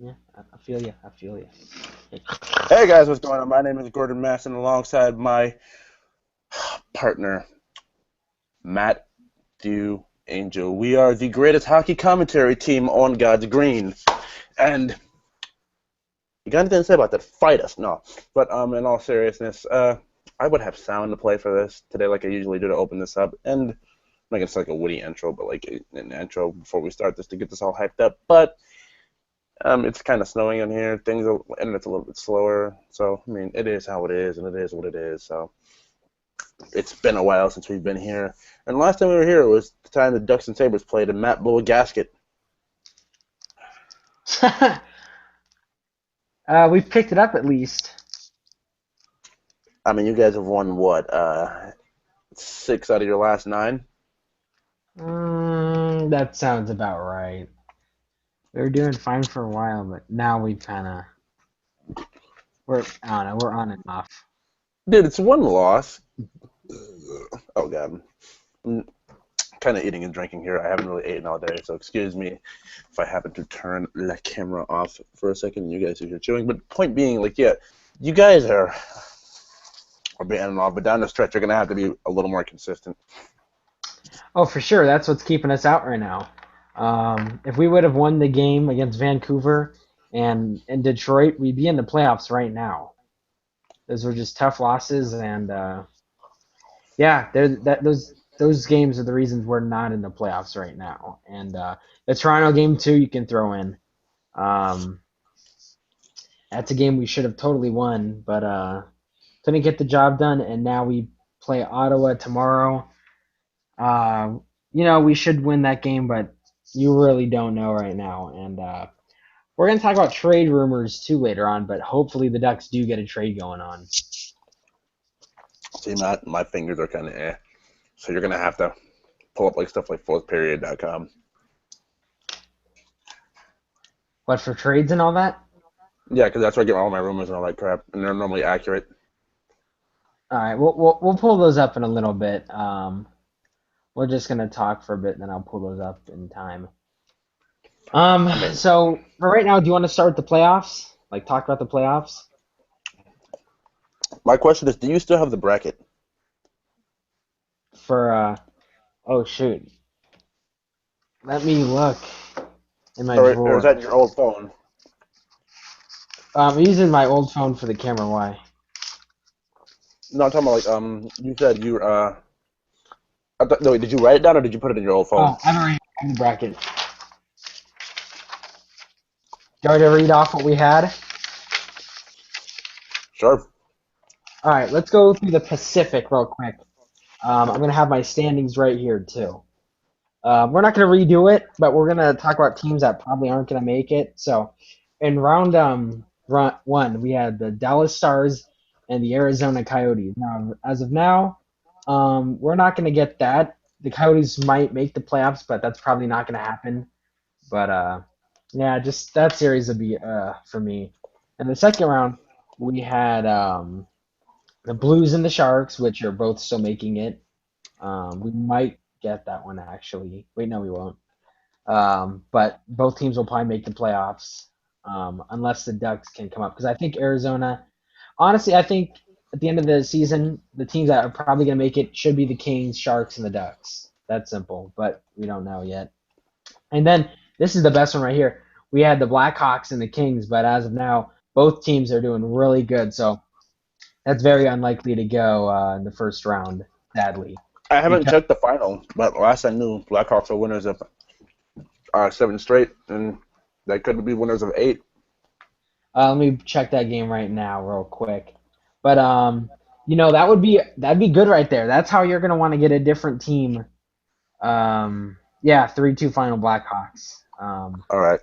Yeah, I feel you. I feel you. Hey guys, what's going on? My name is Gordon Masson alongside my partner, Matt Dew Angel. We are the greatest hockey commentary team on God's green. And you got anything to say about that? Fight us. No. But in all seriousness, I would have sound to play for this today like I usually do to open this up. And I'm not gonna say like a witty intro, but like an intro before we start this to get this all hyped up. But it's kind of snowing in here. And it's a little bit slower. So I mean, it is how it is, and it is what it is. So it's been a while since we've been here. And last time we were here was the time the Ducks and Sabres played, and Matt blew a gasket. We picked it up at least. I mean, you guys have won what, 6 out of your last 9? That sounds about right. We were doing fine for a while, but now we kind of I don't know, we're on and off. Dude, it's one loss. Oh god, I'm kind of eating and drinking here. I haven't really eaten all day, so excuse me if I happen to turn the camera off for a second. And you guys are here chewing, but point being, like, yeah, you guys are being on and off, but down the stretch, you're gonna have to be a little more consistent. Oh, for sure. That's what's keeping us out right now. If we would have won the game against Vancouver and Detroit, we'd be in the playoffs right now. Those were just tough losses, and yeah, those games are the reasons we're not in the playoffs right now. And the Toronto game too, you can throw in. Um, that's a game we should have totally won, but couldn't get the job done. And now we play Ottawa tomorrow. Uh, we should win that game, but you really don't know right now. And we're gonna talk about trade rumors too later on, but hopefully the Ducks do get a trade going on. See, Matt, my fingers are kind of so you're gonna have to pull up like stuff like fourthperiod.com. But for trades and all that, Yeah, because that's where I get all my rumors and all that crap, and they're normally accurate. all right, we'll pull those up in a little bit. We're just gonna talk for a bit, and then I'll pull those up in time. I mean, So for right now, do you want to start with the playoffs? Like talk about the playoffs my question is, do you still have the bracket? for oh shoot. Let me look in my Or is drawer. that your old phone? I'm using my old phone for the camera. Why? No, I'm talking about like you said you no, wait, did you write it down or did you put it in your old phone? Oh, I don't read the bracket. Do you want to read off what we had? Sure. All right, let's go through the Pacific real quick. I'm gonna have my standings right here too. We're not gonna redo it, but we're gonna talk about teams that probably aren't gonna make it. So, in round one, we had the Dallas Stars and the Arizona Coyotes. Now, as of now, we're not gonna get that. The Coyotes might make the playoffs, but that's probably not gonna happen. But yeah, just that series would be for me. In the second round, we had the Blues and the Sharks, which are both still making it. We might get that one actually. Wait, no, we won't. But both teams will probably make the playoffs unless the Ducks can come up. Because I think Arizona, honestly, I think at the end of the season, the teams that are probably going to make it should be the Kings, Sharks, and the Ducks. That's simple, but we don't know yet. And then this is the best one right here. We had the Blackhawks and the Kings, but as of now, both teams are doing really good. So that's very unlikely to go in the first round, sadly. I haven't Because checked the final, but last I knew, Blackhawks are winners of 7 straight, and they could be winners of 8. let me check that game right now, real quick. But that'd be good right there. That's how you're gonna want to get a different team. Yeah, 3-2 final Blackhawks. All right,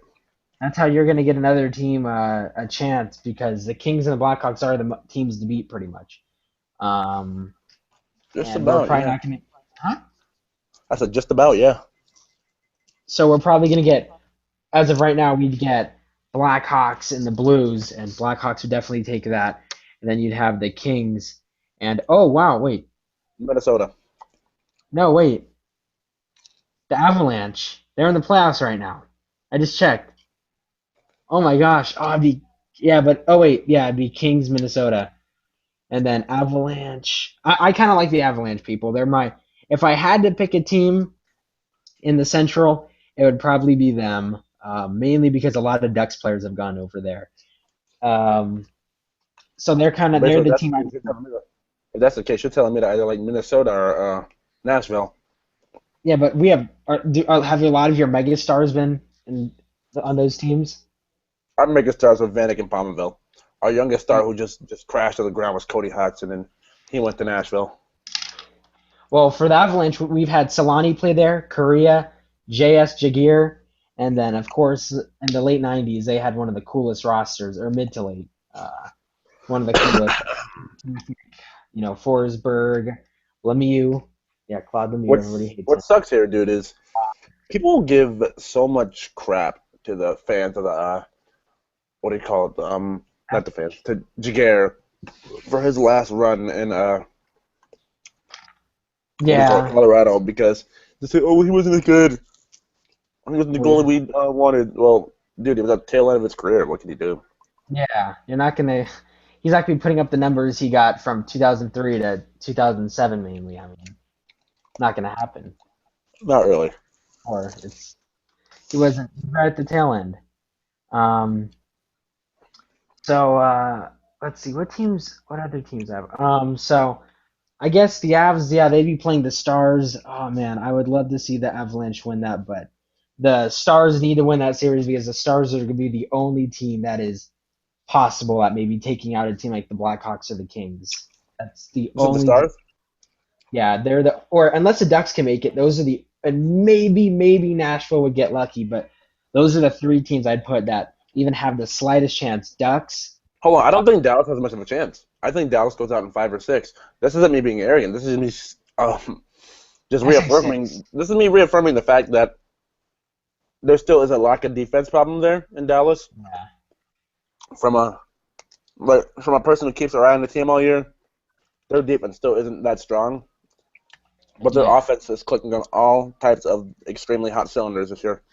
That's how you're gonna get another team a chance because the Kings and the Blackhawks are the teams to beat pretty much. Um, just and we're about, probably yeah. not gonna. Huh? I said just about, yeah. So we're probably gonna get, as of right now, we'd get Blackhawks and the Blues, and Blackhawks would definitely take that. And then you'd have the Kings, and oh wow, wait, Minnesota. no wait, the Avalanche. They're in the playoffs right now. I just checked. Oh my gosh. Oh, it'd be yeah, but oh wait, yeah, it'd be Kings, Minnesota, and then Avalanche. I kind of like the Avalanche people. They're my if I had to pick a team in the Central, it would probably be them. Mainly because a lot of Ducks players have gone over there. Um, so they're Basically, if the that's the team. case, if that's the case, you're telling me that either like Minnesota or Nashville. Yeah, but we have have a lot of your mega stars been on those teams? Our biggest stars were Vanek and Palmerville. Our youngest star who just crashed to the ground was Cody Hodgson, and he went to Nashville. Well, for the Avalanche, we've had Solani play there, Korea, J.S. Jagier, and then of course in the late '90s they had one of the coolest rosters, or mid to late, one of the coolest. Forsberg, Lemieux. Yeah, Claude Lemieux. Everybody hates What him. sucks here, dude, is people give so much crap to the fans of the what do you call it? Not the fans, to Jaguar for his last run in what do you call it, Yeah, Colorado, because they say, oh, he wasn't as good. He wasn't the goalie we wanted. Well, dude, he was at the tail end of his career. What can he do? yeah. You're not gonna. He's not gonna be putting up the numbers he got from 2003 to 2007 mainly. I mean, not gonna happen. Not really. Or he wasn't right at the tail end. Um, so let's see what other teams have. So I guess the Avs, yeah, they'd be playing the Stars. Oh man, I would love to see the Avalanche win that, but the Stars need to win that series because the Stars are going to be the only team that is possible at maybe taking out a team like the Blackhawks or the Kings. That's the You said the only team. Stars? Yeah, they're the or unless the Ducks can make it, those are the and maybe Nashville would get lucky, but those are the three teams I'd put that even have the slightest chance. Ducks, Hold on, I don't think Dallas has much of a chance. I think Dallas goes out in 5 or 6. This isn't me being arrogant. This is me just I say reaffirming. six. This is me reaffirming the fact that there still is a lack of defense problem there in Dallas. Yeah, From a from a person who keeps their eye on the team all year, their defense still isn't that strong. But their yeah. offense is clicking on all types of extremely hot cylinders this year.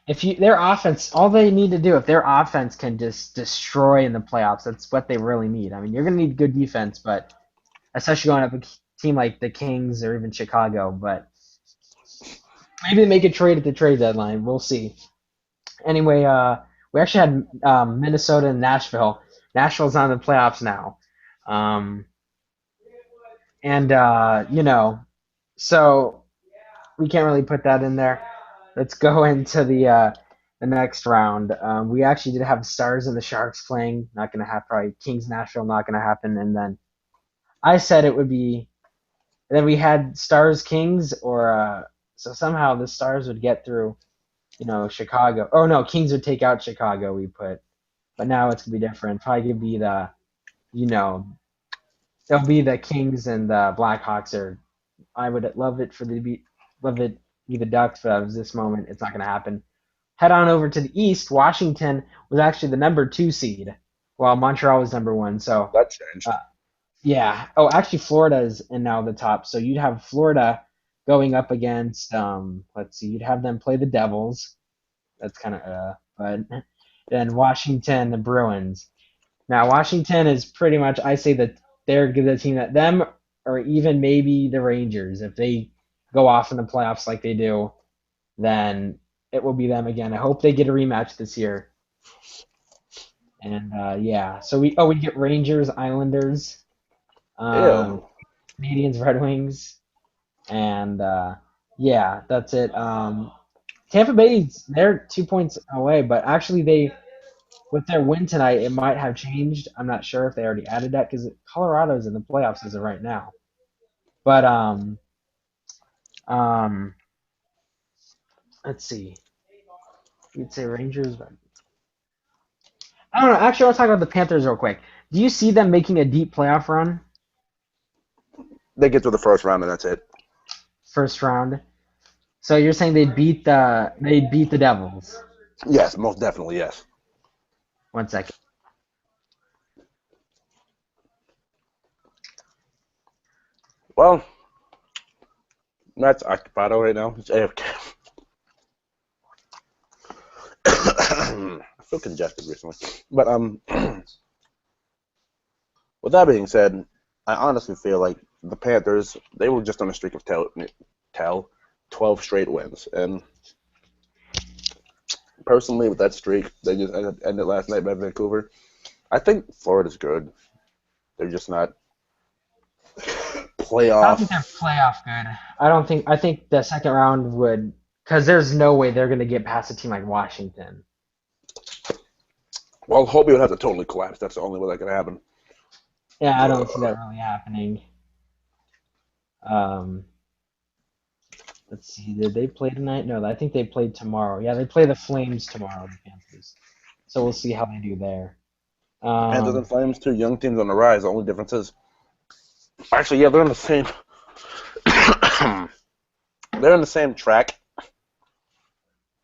If you their offense, all they need to do, if their offense can just destroy in the playoffs, that's what they really need. I mean, you're gonna need good defense, but especially going up a team like the Kings or even Chicago. But maybe they make a trade at the trade deadline. We'll see. Anyway, we actually had Minnesota and Nashville. Nashville's on the playoffs now, um, and so we can't really put that in there. Let's go into the next round. We actually did have Stars and the Sharks playing. Not gonna happen. Probably Kings Nashville. Not gonna happen. And then I said it would be. And then we had Stars Kings, or so somehow the Stars would get through. Chicago. Oh no, Kings would take out Chicago. We put, but now it's gonna be different. Probably gonna be you know, it'll be the Kings and the Blackhawks. Or I would love it be the Ducks, but at this moment, it's not gonna happen. Head on over to the East. Washington was actually the number two seed, while Montreal was number one. So, That changed. uh, yeah. Oh, actually, Florida is in now the top. So you'd have Florida going up against. Let's see. You'd have them play the Devils. That's kind of but then Washington, the Bruins. Now Washington is pretty much. I say that they're the team that them or even maybe the Rangers if they go off in the playoffs like they do, then it will be them again. I hope they get a rematch this year. And yeah, so we get Rangers, Islanders, um, Ew. Canadians, Red Wings, and yeah, that's it. Tampa Bay's they're 2 points away, but actually they with their win tonight, it might have changed. I'm not sure if they already added that because Colorado's in the playoffs as of right now. But um, let's see. You'd say Rangers, but I don't know. Actually, I want to talk about the Panthers real quick. Do you see them making a deep playoff run They get to the first round and that's it. first round? So you're saying they'd beat the Devils? Yes, most definitely yes. 1 second. Well, Matt's occupado right now. It's AFK. feel congested recently. But with that being said, I honestly feel like the Panthers they were just on a streak of 12 straight wins, and personally, with that streak, they just ended last night by Vancouver. I think Florida's good. They're just not I don't think they're playoff. playoff good. I don't think. I think the second round would, because there's no way they're going to get past a team like Washington. Well, Hobie would have to totally collapse. That's the only way that could happen. Yeah, I don't see that really happening. Um, let's see. Did they play tonight? No, I think they played tomorrow. Yeah, they play the Flames tomorrow, the Panthers. So we'll see how they do there. Panthers and Um, Flames, two young teams on the rise. The only difference is, actually, yeah, they're in the same. they're in the same track.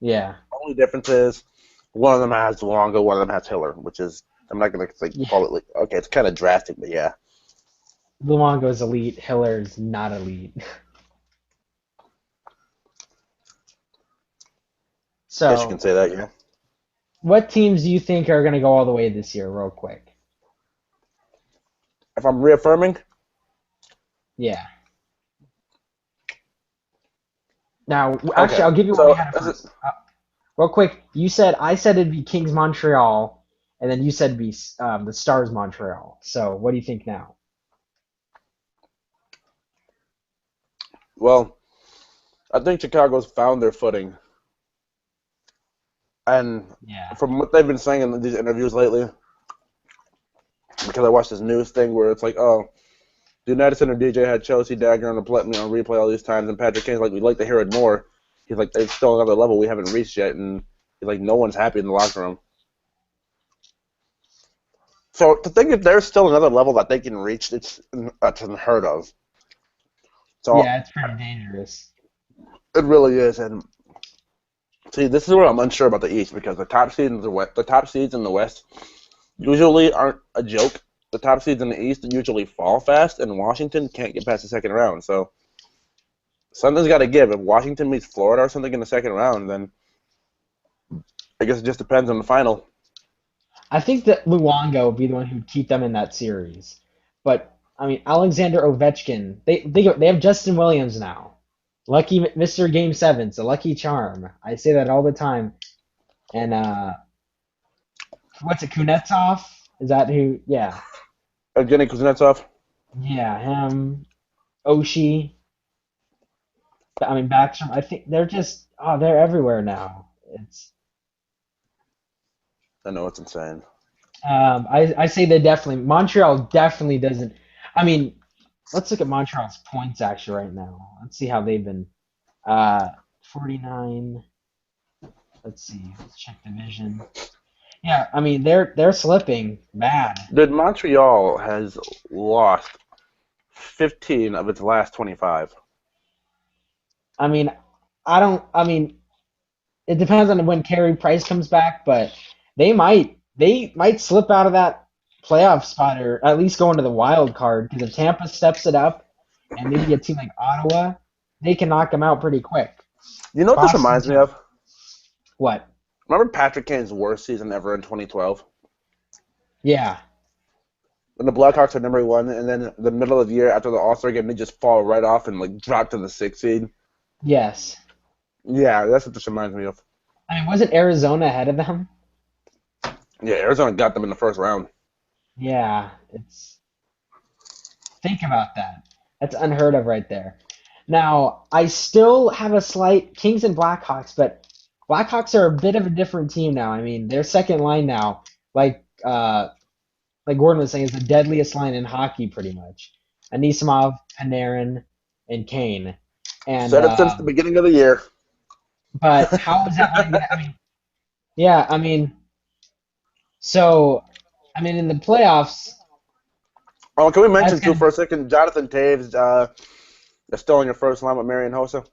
yeah, Only difference is one of them has Luongo, one of them has Hiller, which is I'm not gonna like yeah. call it like okay, it's kind of drastic, but yeah, Luongo's elite. Hiller's not elite. guess you can So, say that. Yeah. what teams do you think are going to go all the way this year, real quick? If I'm reaffirming, Yeah. Now, actually, okay. I'll give you one we So had it is it, first. Real quick, I said it'd be Kings Montreal, and then you said it'd be the Stars Montreal. So, what do you think now? well, I think Chicago's found their footing, and Yeah. from what they've been saying in these interviews lately, because I watched this news thing where it's like, oh, the United Center DJ had Chelsea Dagger on replay all these times, and Patrick Kane's like, we'd like to hear it more. He's like, there's still another level we haven't reached yet, and he's like, no one's happy in the locker room. So to think if there's still another level that they can reach, it's unheard of. So Yeah, it's pretty dangerous. it really is. And see, this is where I'm unsure about the East because the top seeds in the West usually aren't a joke. The top seeds in the East usually fall fast, and Washington can't get past the second round. So something's got to give. If Washington meets Florida or something in the second round, then I guess it just depends on the final. I think that Luongo would be the one who'd keep them in that series. But I mean, Alexander Ovechkin, they have Justin Williams now. Lucky Mr. Game 7, it's a lucky charm. I say that all the time. And what's it, Kunetsov? Is that who? Yeah. Evgeny Kuznetsov. Yeah, him. Oshie. I mean, Backstrom. I think they're just, they're everywhere now. It's I know it's insane. I say they definitely Montreal definitely doesn't. I mean, let's look at Montreal's points actually right now. Let's see how they've been. 49. Let's see. Let's check division. Yeah, I mean they're slipping bad. Dude, Montreal has lost 15 of its last 25. I mean, I don't. I mean, it depends on when Carey Price comes back, but they might slip out of that playoff spot or at least go into the wild card because if Tampa steps it up and maybe a team like Ottawa, they can knock them out pretty quick. You know what this Boston reminds me too. of? What? Remember Patrick Kane's worst season ever in 2012? Yeah. When the Blackhawks are number one, and then the middle of the year after the All-Star game, they just fall right off and like drop to the sixth seed. Yes. Yeah, that's what this reminds me of. I mean, wasn't Arizona ahead of them? Yeah, Arizona got them in the first round. Yeah. It's think about that. That's unheard of right there. Now, I still have a slight Kings and Blackhawks, but Blackhawks are a bit of a different team now. I mean, their second line now, like like Gordon was saying, is the deadliest line in hockey, pretty much. Anisimov, Panarin, and Kane. And Said it since the beginning of the year. but how is that line gonna? I mean, yeah, I mean, so I mean, in the playoffs, Oh, can we that's mention too gonna. for a second? Jonathan Taves is still in your first line with Marion Hossa.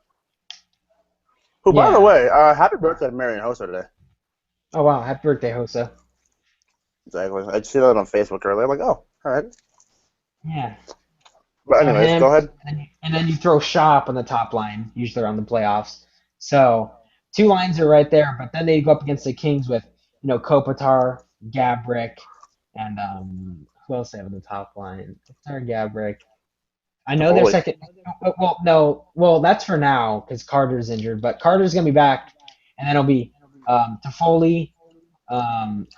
Who, by the Yeah. way, happy birthday to Marion Hossa today. Oh wow, happy birthday, Hosa. Exactly. I just see that on Facebook earlier. I'm like, oh, all right. Yeah. But So anyways, him, go ahead. and then you throw Shop on the top line, usually around the playoffs. So two lines are right there, but then they go up against the Kings with Kopitar, Gabrick, and who else they have in the top line? Kopitar, Gabrick. I know their Toffoli. second. Well, no, well that's for now because Carter's injured, but Carter's gonna be back, and then it'll be Toffoli,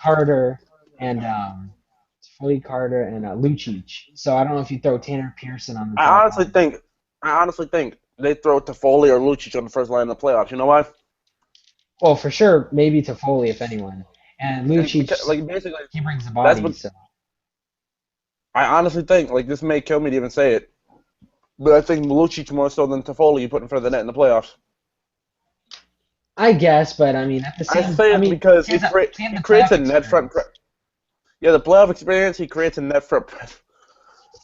Carter, and Toffoli, Carter, and Lucic. So I don't know if you throw Tanner Pearson on the I top honestly line. think, I honestly think they throw Toffoli or Lucic on the first line in the playoffs. You know why? Well, for sure, maybe Toffoli if anyone, and And because, Lucic like basically, he brings the that's body. what So I honestly think. Like this may kill me to even say it, but I think Lucic more so than Toffoli you put in front of the net in the playoffs. I guess, but I mean at the I same, say I it mean because he has he the creates playoff a net front. experience. Yeah, the playoff experience. He creates a net front.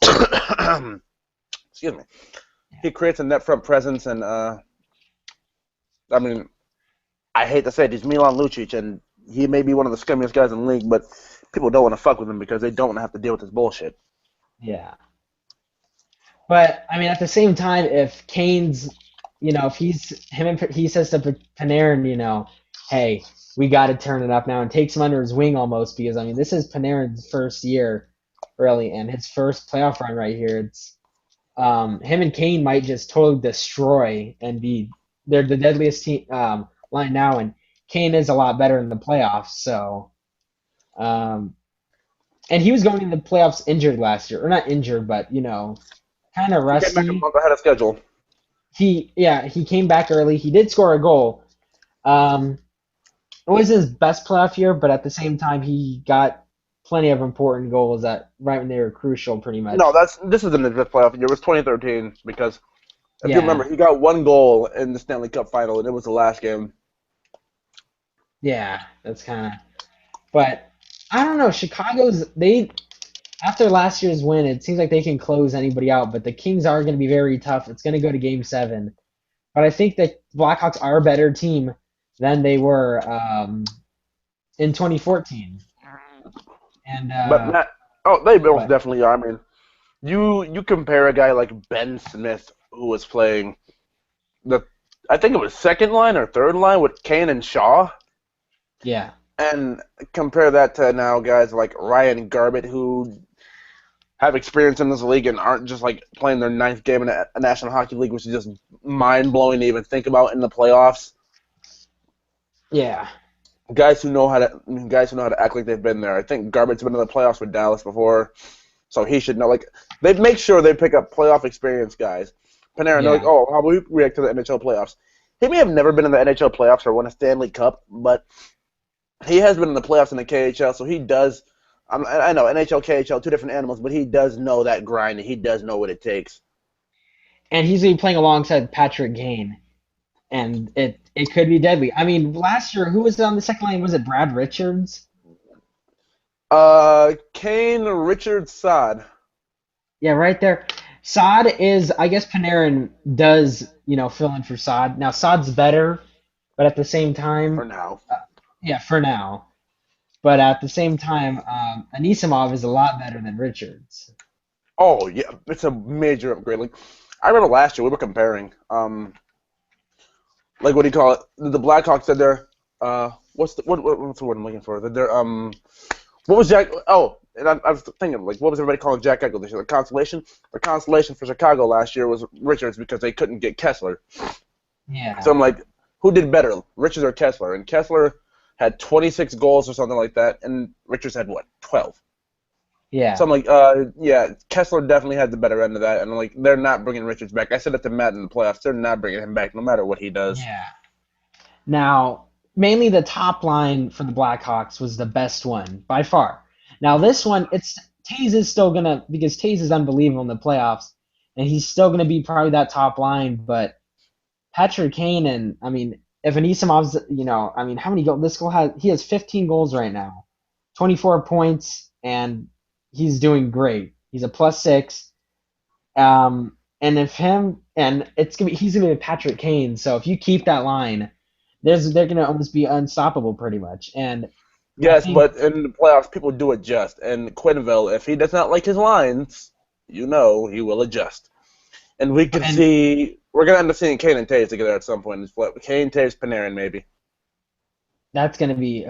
Excuse me. He creates a net front presence, and I mean, I hate to say it, he's Milan Lucic, and he may be one of the scummiest guys in the league, but people don't want to fuck with him because they don't want to have to deal with his bullshit. Yeah. But I mean, at the same time, if Kane's, if he says to Panarin, hey, we got to turn it up now, and takes him under his wing almost because I mean, this is Panarin's first year, really, and his first playoff run right here. It's him and Kane might just totally destroy and be they're the deadliest team line now, and Kane is a lot better in the playoffs. So, um, and he was going in the playoffs injured last year, or not injured, but kind of He came back a rusty. month ahead of schedule. He came back early. He did score a goal. Um, it was his best playoff year, but at the same time, he got plenty of important goals that right when they were crucial, pretty No, much. this isn't his fifth playoff year. It was 2013 because if you remember, Yeah, he got one goal in the Stanley Cup final, and it was the last game. yeah, that's kind of. But I don't know. Chicago's they after last year's win, it seems like they can close anybody out. But the Kings are going to be very tough. It's going to go to Game 7. But I think that Blackhawks are a better team than they were in 2014. And But Matt, oh, they both what? definitely are. I mean, you compare a guy like Ben Smith who was playing the, I think it was second line or third line with Kane and Shaw, Yeah, and compare that to now guys like Ryan Garbett who have experience in this league and aren't just like playing their ninth game in a National Hockey League, which is just mind blowing to even think about in the playoffs. yeah, Guys who know how to act like they've been there. I think Garbett's been in the playoffs with Dallas before, so he should know. Like they make sure they pick up playoff experience guys. Panarin, they're like, yeah. oh, how will we react to the NHL playoffs? He may have never been in the NHL playoffs or won a Stanley Cup, but he has been in the playoffs in the KHL, so he does. I know NHL, KHL, two different animals, but he does know that grind, and he does know what it takes. And he's gonna be playing alongside Patrick Kane, and it could be deadly. I mean, last year, who was on the second line? Was it Brad Richards? Kane, Richard, Sod Yeah, right there. Saad is, I guess Panarin does, fill in for Saad. Now Saad's better, but at the same for time, now. uh, yeah, for now. But at the same time, Anisimov is a lot better than Richards. Oh yeah, it's a major upgrade. Like I remember last year we were comparing. Like what do you call it? The Blackhawks said they're what's the word I'm looking for? That they're what was Jack? Oh, and I was thinking like what was everybody calling Jack Eichel this year? The consolation. The consolation for Chicago last year was Richards because they couldn't get Kessler. So Yeah, I'm like, who did better, Richards or Kessler? And Kessler had 26 goals or something like that, and Richards had what, 12? So yeah, I'm like, yeah, Kessler definitely had the better end of that, and I'm like, they're not bringing Richards back. I said it to Matt in the playoffs. They're not bringing him back, no matter what he does. yeah. Now, mainly the top line for the Blackhawks was the best one by far. Now this one, it's Taze is still gonna because Taze is unbelievable in the playoffs, and he's still gonna be probably that top line. But Patrick Kane and I mean, if Anissimov's, I mean, how many goals? He has 15 goals right now, 24 points, and he's doing great. He's a +6. And if him and he's gonna be Patrick Kane. So if you keep that line, they're gonna almost be unstoppable pretty much. And I Yes, think but in the playoffs, people do adjust. And Quinville, if he does not like his lines, you know he will adjust. And we could and see, we're going to end up seeing Kane and Taves together at some point in this play. Kane, Taves, Panarin, maybe. that's gonna be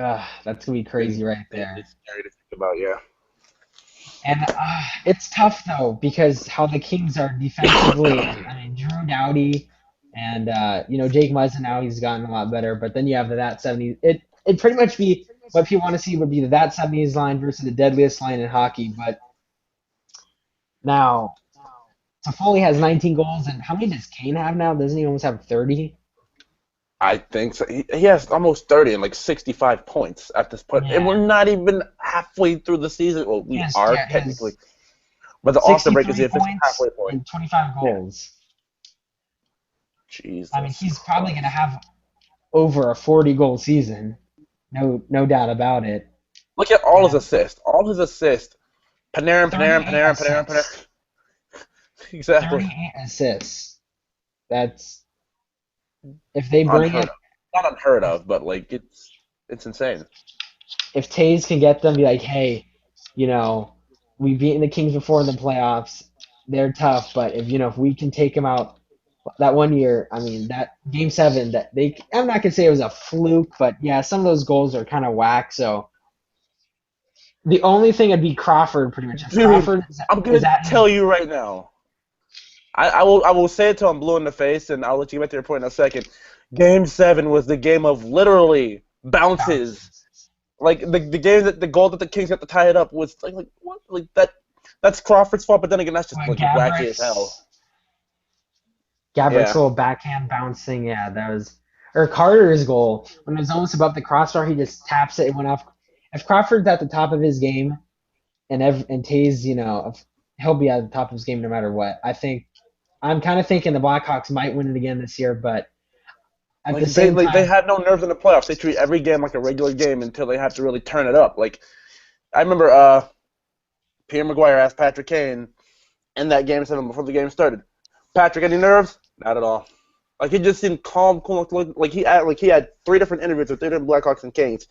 crazy right Insanely there. scary to think about. Yeah. And it's tough though because how the Kings are defensively. I mean, Drew Doughty and Jake Muzzin now he's gotten a lot better. But then you have the that 70. It pretty much be what people want to see would be the that 70s line versus the deadliest line in hockey. But now Toffoli has 19 goals, and how many does Kane have now? Doesn't he almost have 30? I think so. He has almost 30 and like 65 points at this point. And Yeah, we're not even halfway through the season. Well, we are he technically. has But the All-Star break is the 63 official halfway points point. and 25 Yeah. goals. I mean, Jesus he's probably going to Christ. have over a 40 goal season. No doubt about it. Look at all his And assists. All his assists. Panarin, Panarin, 38 Panarin, Panarin, assists. Panarin. Exactly. 38 assists. That's if they bring Unheard it. of. Not unheard If of, but like it's insane. if Tays can get them, be like, hey, you know, we've beaten the Kings before in the playoffs. They're tough, but if we can take them out that one year, I mean that game 7 that I'm not gonna say it was a fluke, but yeah, some of those goals are kind of whack. So the only thing would be Crawford, pretty much. If Dude, Crawford I'm is gonna at his tell you right now. I will say it till I'm blue in the face, and I'll let you get to your point in a second. Game 7 was the game of literally bounces. bounces. Like the game that the goal that the Kings got to tie it up was like what like that's Crawford's fault, but then again that's just When like wacky as hell. Gabrick's Yeah. little backhand bouncing, yeah, that was. Or Carter's goal when it was almost above the crossbar, he just taps it. It went off. If Crawford's at the top of his game, and Tays, he'll be at the top of his game no matter what. I'm kind of thinking the Blackhawks might win it again this year, but at Like the same they time, have no nerves in the playoffs. They treat every game like a regular game until they have to really turn it up. Like I remember Pierre McGuire asked Patrick Kane in that game 7 before the game started. Patrick, any nerves? Not at all. Like he just seemed calm, cool, like he had 3 different interviews with 3 different Blackhawks and Kings.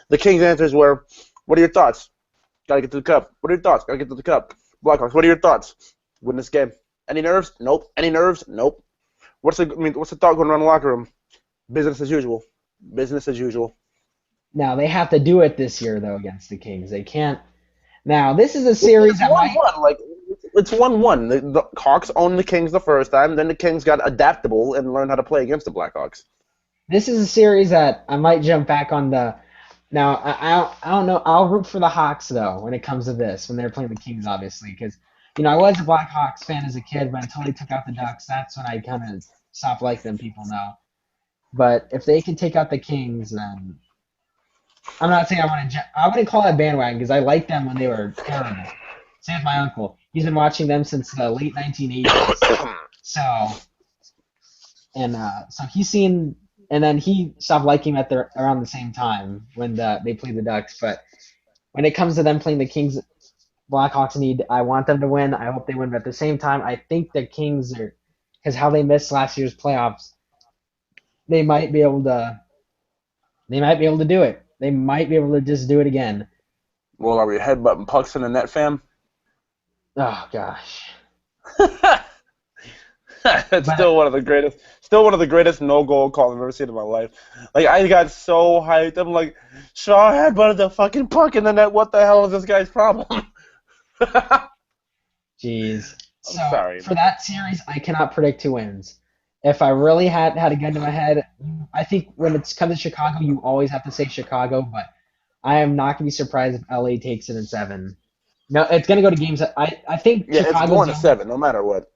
The Kings' answers were, "What are your thoughts? Gotta get to the cup. What are your thoughts? Gotta get to the cup." Blackhawks, what are your thoughts? Win this game. Any nerves? Nope. Any nerves? Nope. What's the thought going around the locker room? Business as usual. Business as usual. now they have to do it this year though against the Kings. They can't. Now this is a It's series that one might. one. Like it's 1-1. The Hawks owned the Kings the first time. Then the Kings got adaptable and learned how to play against the Blackhawks. This is a series that I might jump back on the. Now I don't know. I'll root for the Hawks though when it comes to this when they're playing the Kings, obviously, because I was a Blackhawks fan as a kid, but until they took out the Ducks, that's when I kind of stopped liking them. People know, but if they can take out the Kings, then I'm not saying I wouldn't call that bandwagon because I liked them when they were terrible. Same with my uncle. He's been watching them since the late 1980s. So so he's seen, and then he stopped liking them around the same time when they played the Ducks. But when it comes to them playing the Kings, Blackhawks I want them to win. I hope they win. But at the same time, I think the Kings are, because how they missed last year's playoffs, they might be able to. They might be able to do it. They might be able to just do it again. Well, are we headbutting pucks in the net, fam? Oh gosh. That's But still one of the greatest no goal calls I've ever seen in my life. Like I got so hyped. I'm like, Shaw headbutted the fucking puck in the net. What the hell is this guy's problem? I'm jeez. So sorry, for man. that series, I cannot predict who wins. If I really had a gun to my head, I think when it's come to Chicago, you always have to say Chicago. But I am not gonna be surprised if LA takes it in 7. No, it's gonna go to games. I think Yeah, it's Chicago's going the to only. 7, no matter what.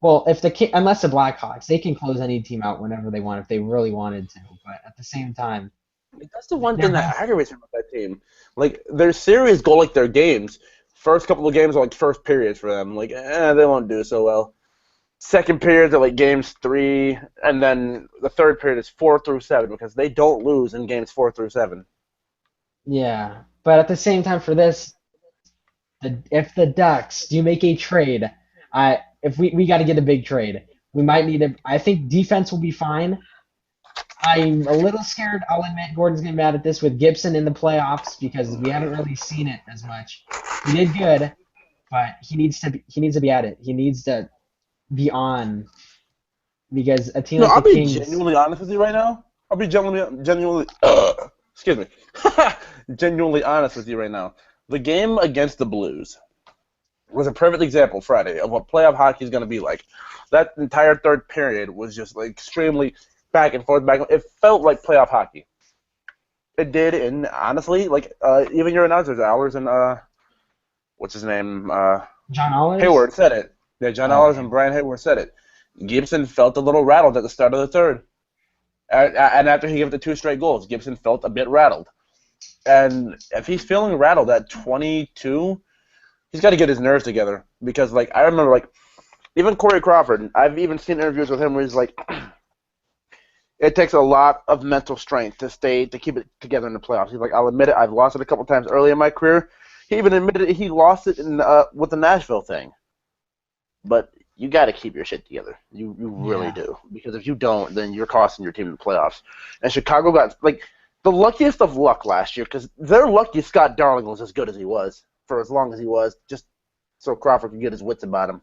Well, if unless the Blackhawks, they can close any team out whenever they want if they really wanted to. But at the same time, Like, that's the one they're thing that both. aggravates me about that team. Like their series go like their games. First couple of games are like first periods for them. Like, they won't do so well. Second period are like games 3, and then the third period is 4 through 7 because they don't lose in games 4 through 7. Yeah, but at the same time, for this, if the Ducks do make a trade, if we got to get a big trade, we might need a. I think defense will be fine. I'm a little scared. I'll admit Gordon's gonna be mad at this with Gibson in the playoffs because we haven't really seen it as much. He did good, but he needs to be at it. He needs to be on because a team No, like I'll the be Kings. genuinely honest with you right now. I'll be genuinely. excuse me, genuinely honest with you right now. The game against the Blues was a perfect example Friday of what playoff hockey is going to be like. That entire third period was just like extremely back and forth, back. It felt like playoff hockey. It did, and honestly, like even your announcers, Allers and what's his name, John Allers? Hayward said it. Yeah, John Oh, Allers and Brian Hayward said it. Gibson felt a little rattled at the start of the third, and after he gave it the two straight goals, Gibson felt a bit rattled. And if he's feeling rattled at 22, he's got to get his nerves together because, like, I remember, like, even Corey Crawford. I've even seen interviews with him where he's like, it takes a lot of mental strength to keep it together in the playoffs. He's like, I'll admit it, I've lost it a couple times early in my career. He even admitted he lost it in with the Nashville thing. But you got to keep your shit together. You really yeah. do, because if you don't, then you're costing your team in the playoffs. And Chicago got like the luckiest of luck last year because they're lucky Scott Darling was as good as he was for as long as he was, just so Crawford could get his wits about him.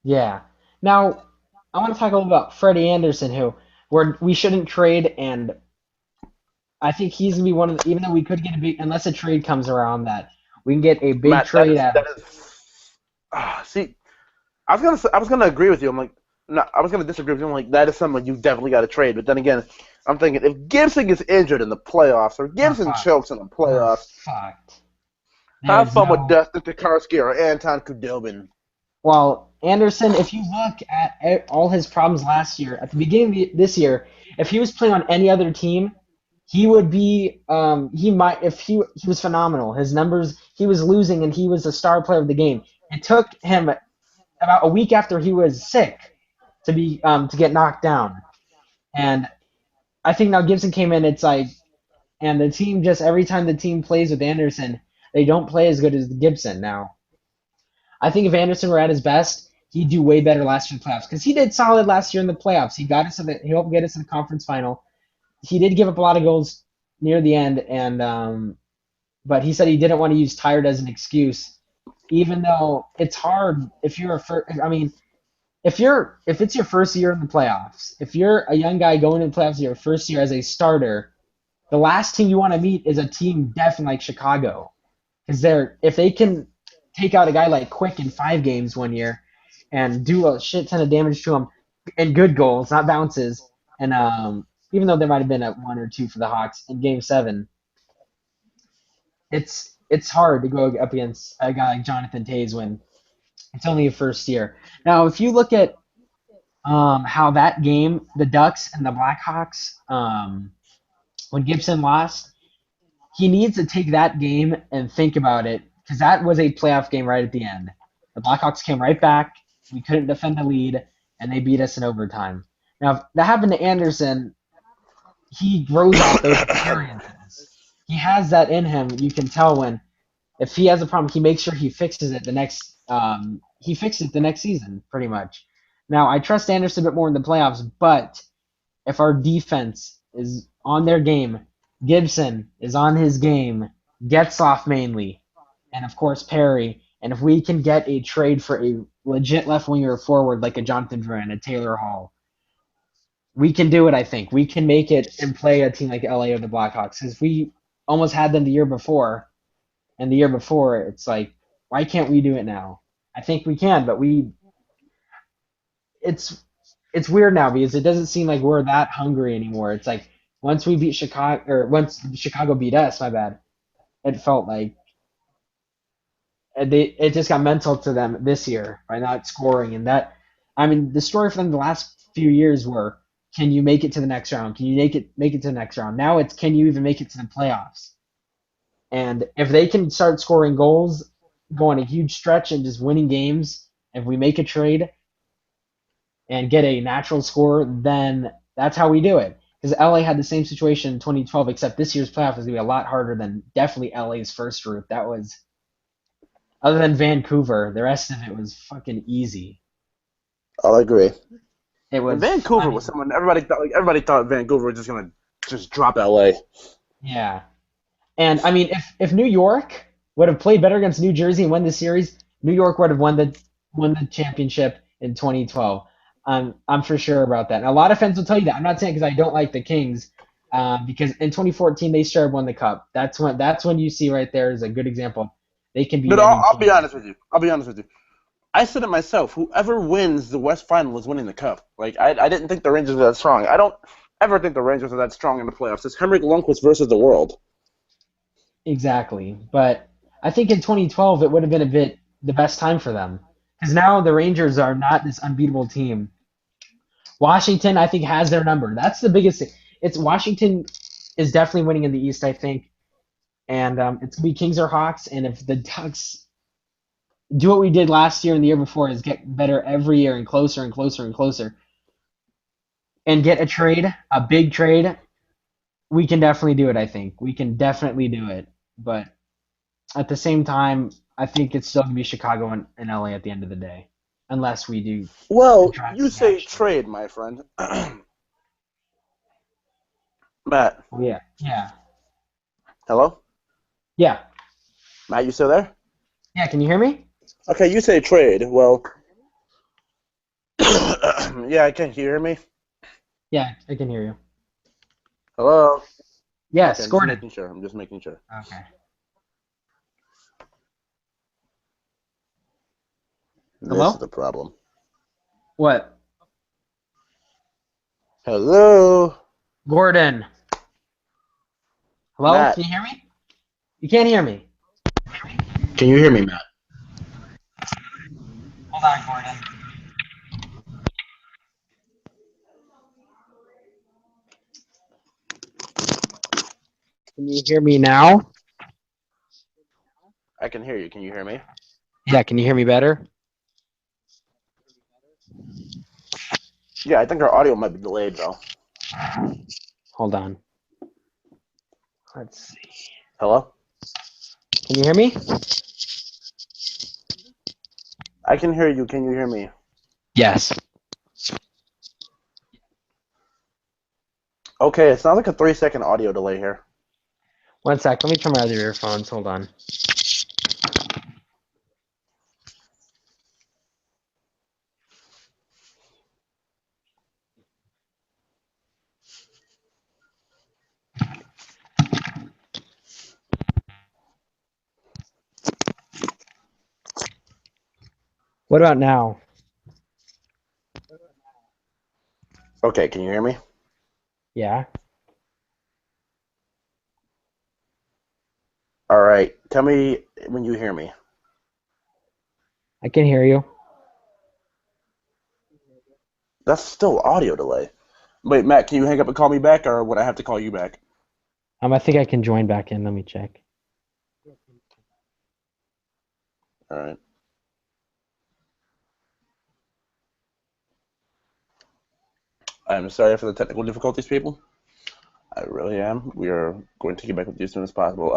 Yeah. Now, I want to talk a little about Freddie Anderson, who we shouldn't trade, and I think he's gonna be one of the, even though we could get a big, unless a trade comes around that we can get a big Matt, that trade is out that of. is. See, I was gonna agree with you. I'm like, no, I was gonna disagree with you. I'm like, that is someone you definitely got to trade. But then again, I'm thinking if Gibson gets injured in the playoffs or We're Gibson fucked. chokes in the We're playoffs, fucked. have There's fun with no. Dustin Tokarski or Anton Kudobin. Well, Anderson, if you look at all his problems last year, at the beginning of this year, if he was playing on any other team, he would be. He might if he was phenomenal. His numbers. He was losing, and he was the star player of the game. It took him about a week after he was sick to get knocked down. And I think now Gibson came in. It's like, and the team just every time the team plays with Anderson, they don't play as good as Gibson now. I think if Anderson were at his best, he'd do way better last year in the playoffs because he did solid last year in the playoffs. He helped get us to the conference final. He did give up a lot of goals near the end, and but he said he didn't want to use tired as an excuse, even though it's hard if you're a first. I mean, if it's your first year in the playoffs, if you're a young guy going to the playoffs your first year as a starter, the last team you want to meet is a team definitely like Chicago, because if they can take out a guy like Quick in 5 games one year and do a shit ton of damage to him and good goals, not bounces, and even though there might have been a one or two for the Hawks in Game 7, it's hard to go up against a guy like Jonathan Tays when it's only a first year. Now, if you look at how that game, the Ducks and the Blackhawks, when Gibson lost, he needs to take that game and think about it because that was a playoff game right at the end. The Blackhawks came right back. We couldn't defend the lead, and they beat us in overtime. Now, if that happened to Anderson, he grows off those experiences. He has that in him. You can tell when if he has a problem, he makes sure he fixes it the next. He fixed it the next season, pretty much. Now, I trust Anderson a bit more in the playoffs, but if our defense is on their game, Gibson is on his game, Getzloff mainly, and of course Perry. And if we can get a trade for a legit left winger forward like a Jonathan Drouin, a Taylor Hall, we can do it. I think we can make it and play a team like LA or the Blackhawks because we almost had them the year before, and the year before it's like, why can't we do it now? I think we can, but it's it's weird now because it doesn't seem like we're that hungry anymore. It's like once we beat Chicago or once Chicago beat us, my bad. It felt like it just got mental to them this year by not scoring and that. I mean, the story for them the last few years were can you make it to the next round? Can you make it to the next round? Now it's can you even make it to the playoffs? And if they can start scoring goals, go on a huge stretch and just winning games, if we make a trade, and get a natural score, then that's how we do it. Because LA had the same situation in 2012, except this year's playoff is going to be a lot harder than definitely LA's first group. That was, other than Vancouver, the rest of it was fucking easy. I'll agree. It And was, I Vancouver was mean, someone everybody thought Vancouver was just gonna just drop LA. yeah. And I mean, if New York would have played better against New Jersey and won the series, New York would have won the championship in 2012. I'm for sure about that. And a lot of fans will tell you that. I'm not saying because I don't like the Kings. because in 2014 they sure won the cup. That's when you see right there is a good example. They can But beat I'll, any I'll be team right honest with there. you. I'll be honest with you. I said it myself. Whoever wins the West Final is winning the cup. Like I didn't think the Rangers were that strong. I don't ever think the Rangers are that strong in the playoffs. It's Henrik Lundqvist versus the world. Exactly. But I think in 2012 it would have been a bit the best time for them because now the Rangers are not this unbeatable team. Washington, I think, has their number. That's the biggest thing. It's Washington is definitely winning in the East, I think, and it's gonna be Kings or Hawks. And if the Ducks do what we did last year and the year before, is get better every year and closer and closer and closer, and get a trade, a big trade, we can definitely do it. I think we can definitely do it. But at the same time, I think it's still gonna be Chicago and LA at the end of the day, unless we do a Well, you drastic say action. trade, my friend. Matt, Oh, yeah, yeah, hello? yeah, Matt, you still there? yeah. Can you hear me? Okay, you say trade. Well, yeah, I can hear me. Yeah, I can hear you. Hello? Okay, Yes, I'm just Gordon. making sure. I'm just making sure. Okay. This is Hello? the problem. What? Hello? Gordon. Hello? Matt, Can you hear me? You can't hear me. can you hear me, Matt? Hold on, Gordon. Can you hear me now? I can hear you. Can you hear me? Yeah, can you hear me better? Yeah, I think our audio might be delayed, though. Hold on. Let's see. Hello? Can you hear me? I can hear you. Can you hear me? Yes. Okay, it sounds like a 3-second audio delay here. One sec. Let me turn my other earphones. Hold on. What about now? Okay, can you hear me? Yeah. All right, tell me when you hear me. I can hear you. That's still audio delay. Wait, Matt, can you hang up and call me back, or would I have to call you back? I think I can join back in. Let me check. All right. I'm sorry for the technical difficulties, people. I really am. We are going to get back with you as soon as possible.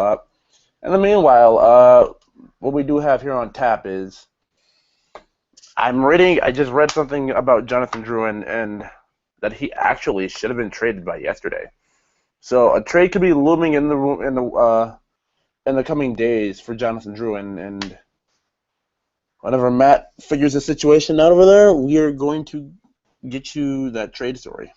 In the meanwhile, what we do have here on tap is I just read something about Jonathan Druin and that he actually should have been traded by yesterday. So a trade could be looming in the room in the coming days for Jonathan Druin, and whenever Matt figures the situation out over there, we are going to get you that trade story.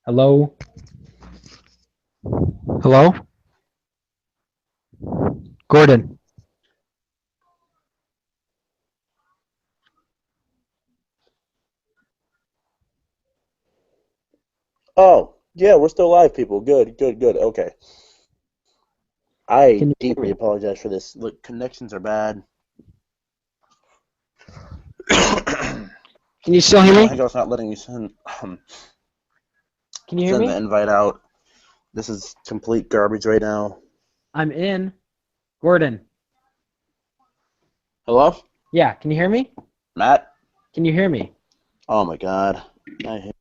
Hello? Hello? Gordon. Oh, yeah, we're still live, people. Good, good, good. Okay. I Can you hear deeply me? apologize for this. Look, connections are bad. I Can you still hear think me? I was not letting you send Can you hear send the me? invite out. This is complete garbage right now. I'm in. Gordon. Hello? Yeah, can you hear me? Matt? Can you hear me? Oh my God. I hate